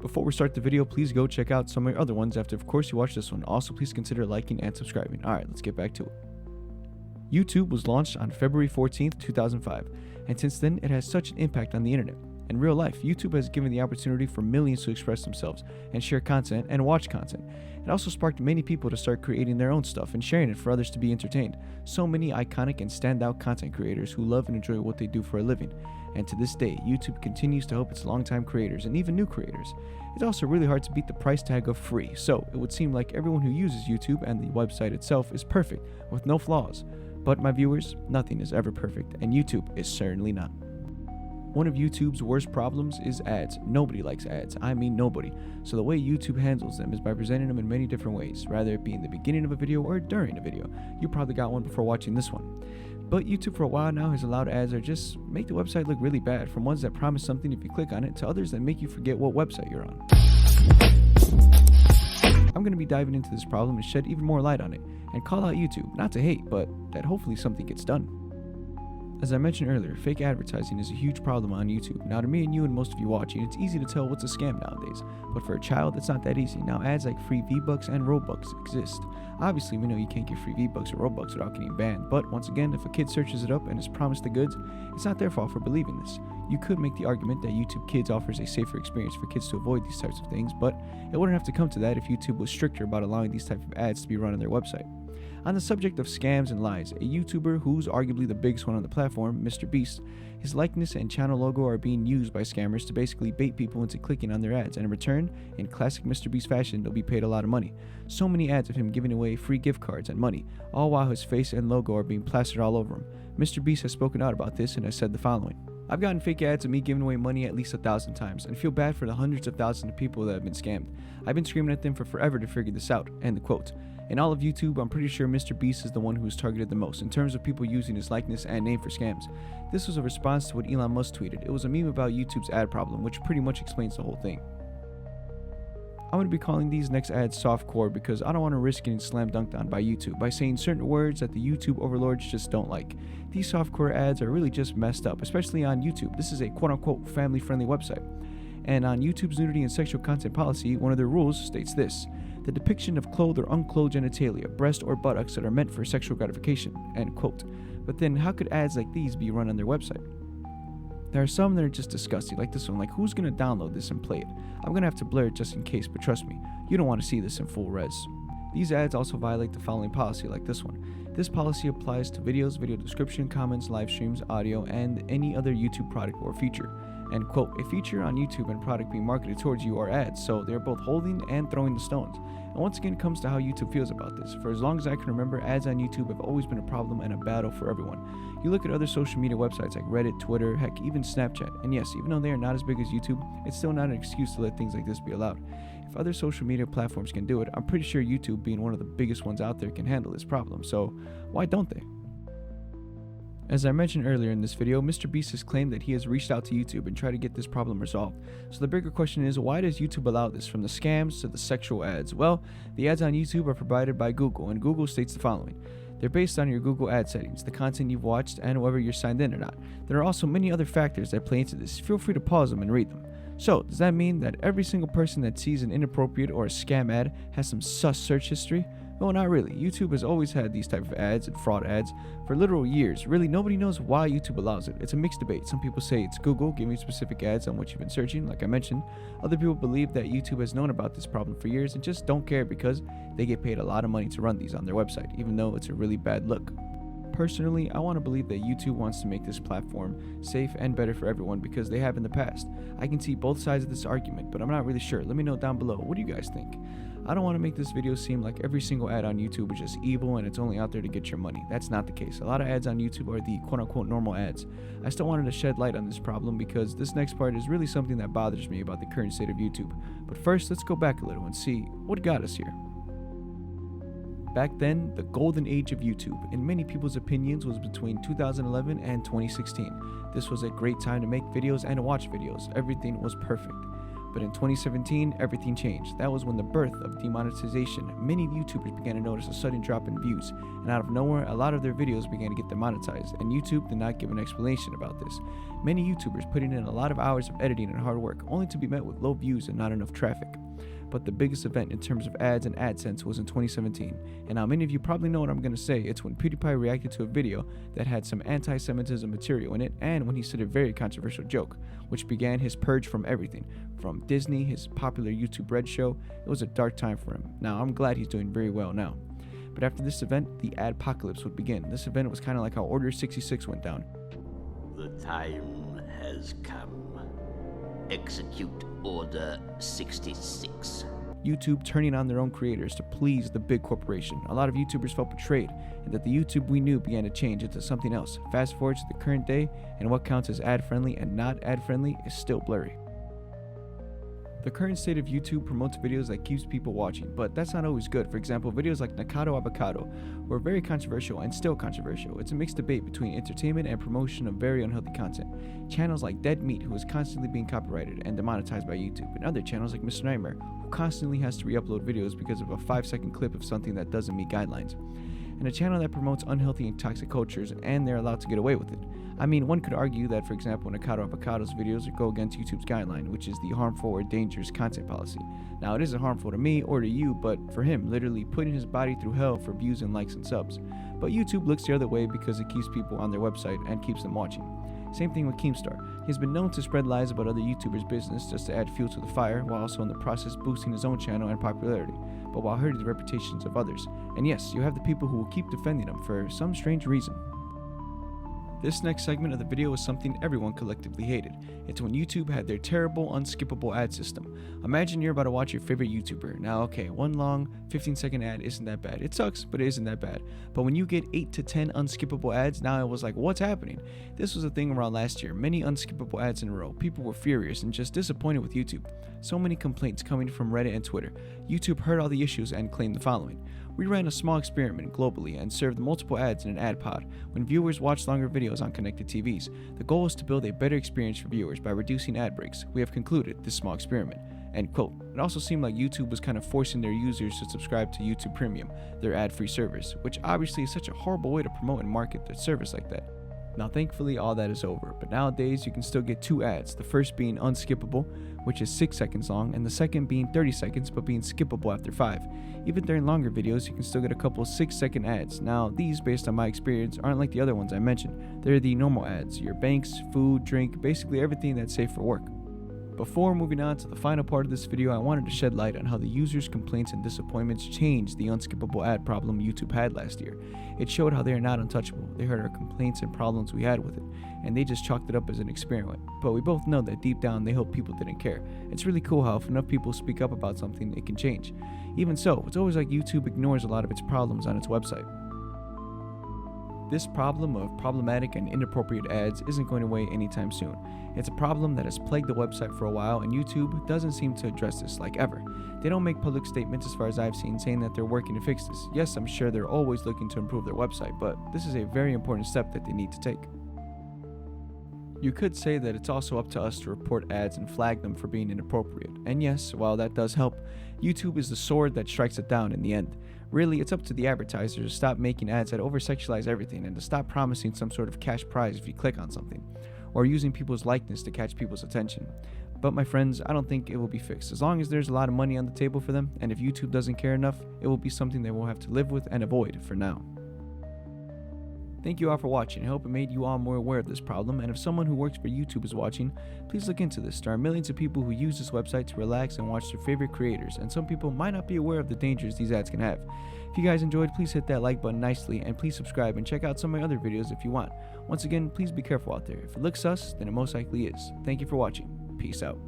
Before we start the video, please go check out some of my other ones after of course you watch this one. Also, please consider liking and subscribing. Alright, let's get back to it. YouTube was launched on February 14th, 2005, and since then it has such an impact on the internet. In real life, YouTube has given the opportunity for millions to express themselves and share content and watch content. It also sparked many people to start creating their own stuff and sharing it for others to be entertained. So many iconic and standout content creators who love and enjoy what they do for a living. And to this day, YouTube continues to help its longtime creators and even new creators. It's also really hard to beat the price tag of free, so it would seem like everyone who uses YouTube and the website itself is perfect, with no flaws. But my viewers, nothing is ever perfect, and YouTube is certainly not. One of YouTube's worst problems is ads. Nobody likes ads. I mean nobody. So the way YouTube handles them is by presenting them in many different ways, rather it be in the beginning of a video or during a video. You probably got one before watching this one. But YouTube for a while now has allowed ads that just make the website look really bad, from ones that promise something if you click on it to others that make you forget what website you're on. I'm going to be diving into this problem and shed even more light on it, and call out YouTube, not to hate, but that hopefully something gets done. As I mentioned earlier, fake advertising is a huge problem on YouTube. Now to me and you and most of you watching, it's easy to tell what's a scam nowadays, but for a child it's not that easy. Now ads like free V-Bucks and Robux exist. Obviously we know you can't get free V-Bucks or Robux without getting banned, but once again, if a kid searches it up and is promised the goods, it's not their fault for believing this. You could make the argument that YouTube Kids offers a safer experience for kids to avoid these types of things, but it wouldn't have to come to that if YouTube was stricter about allowing these types of ads to be run on their website. On the subject of scams and lies, a YouTuber who's arguably the biggest one on the platform, MrBeast, his likeness and channel logo are being used by scammers to basically bait people into clicking on their ads, and in return, in classic MrBeast fashion, they'll be paid a lot of money. So many ads of him giving away free gift cards and money, all while his face and logo are being plastered all over him. MrBeast has spoken out about this and has said the following: "I've gotten fake ads of me giving away money at least 1,000 times and feel bad for the hundreds of thousands of people that have been scammed. I've been screaming at them for forever to figure this out." End the quote. In all of YouTube, I'm pretty sure MrBeast is the one who is targeted the most in terms of people using his likeness and name for scams. This was a response to what Elon Musk tweeted. It was a meme about YouTube's ad problem, which pretty much explains the whole thing. I'm going to be calling these next ads softcore because I don't want to risk getting slam dunked on by YouTube by saying certain words that the YouTube overlords just don't like. These softcore ads are really just messed up, especially on YouTube. This is a quote-unquote family-friendly website. And on YouTube's nudity and sexual content policy, one of their rules states this: the depiction of clothed or unclothed genitalia, breast or buttocks that are meant for sexual gratification, end quote. But then how could ads like these be run on their website? There are some that are just disgusting, like this one. Like, who's gonna download this and play it? I'm gonna have to blur it just in case, but trust me, you don't want to see this in full res. These ads also violate the following policy, like this one. This policy applies to videos, video description, comments, live streams, audio, and any other YouTube product or feature. End quote. A feature on YouTube and product being marketed towards you are ads, so they're both holding and throwing the stones. And once again, it comes to how YouTube feels about this. For as long as I can remember, ads on YouTube have always been a problem and a battle for everyone. You look at other social media websites like Reddit, Twitter, heck, even Snapchat, and yes, even though they are not as big as YouTube, it's still not an excuse to let things like this be allowed. If other social media platforms can do it, I'm pretty sure YouTube, being one of the biggest ones out there, can handle this problem, so why don't they? As I mentioned earlier in this video, MrBeast has claimed that he has reached out to YouTube and tried to get this problem resolved. So the bigger question is, why does YouTube allow this, from the scams to the sexual ads? Well, the ads on YouTube are provided by Google, and Google states the following: they're based on your Google ad settings, the content you've watched, and whether you're signed in or not. There are also many other factors that play into this. Feel free to pause them and read them. So, does that mean that every single person that sees an inappropriate or a scam ad has some sus search history? No, not really. YouTube has always had these type of ads and fraud ads for literal years. Really, nobody knows why YouTube allows it. It's a mixed debate. Some people say it's Google giving specific ads on what you've been searching, like I mentioned. Other people believe that YouTube has known about this problem for years and just don't care because they get paid a lot of money to run these on their website, even though it's a really bad look. Personally, I want to believe that YouTube wants to make this platform safe and better for everyone because they have in the past. I can see both sides of this argument, but I'm not really sure. Let me know down below. What do you guys think? I don't want to make this video seem like every single ad on YouTube is just evil and it's only out there to get your money. That's not the case. A lot of ads on YouTube are the quote-unquote normal ads. I still wanted to shed light on this problem because this next part is really something that bothers me about the current state of YouTube. But first, let's go back a little and see what got us here. Back then, the golden age of YouTube, in many people's opinions, was between 2011 and 2016. This was a great time to make videos and to watch videos. Everything was perfect. But in 2017, everything changed. That was when the birth of demonetization. Many YouTubers began to notice a sudden drop in views, and out of nowhere, a lot of their videos began to get demonetized, and YouTube did not give an explanation about this. Many YouTubers putting in a lot of hours of editing and hard work, only to be met with low views and not enough traffic. But the biggest event in terms of ads and AdSense was in 2017. And now many of you probably know what I'm going to say. It's when PewDiePie reacted to a video that had some anti-Semitism material in it, and when he said a very controversial joke, which began his purge from everything. From Disney, his popular YouTube Red show. It was a dark time for him. Now I'm glad he's doing very well now. But after this event, the adpocalypse would begin. This event was kind of like how Order 66 went down. The time has come. Execute Order 66. YouTube turning on their own creators to please the big corporation. A lot of YouTubers felt betrayed, and that the YouTube we knew began to change into something else. Fast forward to the current day, and what counts as ad-friendly and not ad-friendly is still blurry. The current state of YouTube promotes videos that keeps people watching, but that's not always good. For example, videos like Nakado Avocado were very controversial and still controversial. It's a mixed debate between entertainment and promotion of very unhealthy content. Channels like Dead Meat, who is constantly being copyrighted and demonetized by YouTube, and other channels like Mr. Nightmare, who constantly has to re-upload videos because of a 5-second clip of something that doesn't meet guidelines. And a channel that promotes unhealthy and toxic cultures, and they're allowed to get away with it. I mean, one could argue that, for example, Nakado Avocado's videos go against YouTube's guideline, which is the harmful or dangerous content policy. Now, it isn't harmful to me or to you, but for him, literally putting his body through hell for views and likes and subs. But YouTube looks the other way because it keeps people on their website and keeps them watching. Same thing with Keemstar. He's been known to spread lies about other YouTubers' business just to add fuel to the fire, while also in the process boosting his own channel and popularity, but while hurting the reputations of others. And yes, you have the people who will keep defending him for some strange reason. This next segment of the video is something everyone collectively hated. It's when YouTube had their terrible, unskippable ad system. Imagine you're about to watch your favorite YouTuber. Now, okay, one long, 15-second ad isn't that bad. It sucks, but it isn't that bad. But when you get 8 to 10 unskippable ads, now it was like, what's happening? This was a thing around last year. Many unskippable ads in a row. People were furious and just disappointed with YouTube. So many complaints coming from Reddit and Twitter. YouTube heard all the issues and claimed the following. We ran a small experiment globally and served multiple ads in an ad pod when viewers watched longer videos on connected TVs. The goal is to build a better experience for viewers by reducing ad breaks. We have concluded this small experiment. End quote. It also seemed like YouTube was kind of forcing their users to subscribe to YouTube Premium, their ad-free service, which obviously is such a horrible way to promote and market their service like that. Now thankfully all that is over, but nowadays you can still get 2 ads, the first being unskippable, which is 6 seconds long, and the second being 30 seconds but being skippable after 5. Even during longer videos you can still get a couple 6-second ads. Now these, based on my experience, aren't like the other ones I mentioned. They're the normal ads, your banks, food, drink, basically everything that's safe for work. Before moving on to the final part of this video, I wanted to shed light on how the users' complaints and disappointments changed the unskippable ad problem YouTube had last year. It showed how they are not untouchable. They heard our complaints and problems we had with it, and they just chalked it up as an experiment. But we both know that deep down they hope people didn't care. It's really cool how if enough people speak up about something, it can change. Even so, it's always like YouTube ignores a lot of its problems on its website. This problem of problematic and inappropriate ads isn't going away anytime soon. It's a problem that has plagued the website for a while, and YouTube doesn't seem to address this like ever. They don't make public statements as far as I've seen saying that they're working to fix this. Yes, I'm sure they're always looking to improve their website, but this is a very important step that they need to take. You could say that it's also up to us to report ads and flag them for being inappropriate. And yes, while that does help, YouTube is the sword that strikes it down in the end. Really, it's up to the advertisers to stop making ads that over-sexualize everything and to stop promising some sort of cash prize if you click on something, or using people's likeness to catch people's attention. But my friends, I don't think it will be fixed. As long as there's a lot of money on the table for them, and if YouTube doesn't care enough, it will be something they will have to live with and avoid for now. Thank you all for watching. I hope it made you all more aware of this problem, and if someone who works for YouTube is watching, please look into this. There are millions of people who use this website to relax and watch their favorite creators, and some people might not be aware of the dangers these ads can have. If you guys enjoyed, please hit that like button nicely, and please subscribe and check out some of my other videos if you want. Once again, please be careful out there. If it looks sus, then it most likely is. Thank you for watching. Peace out.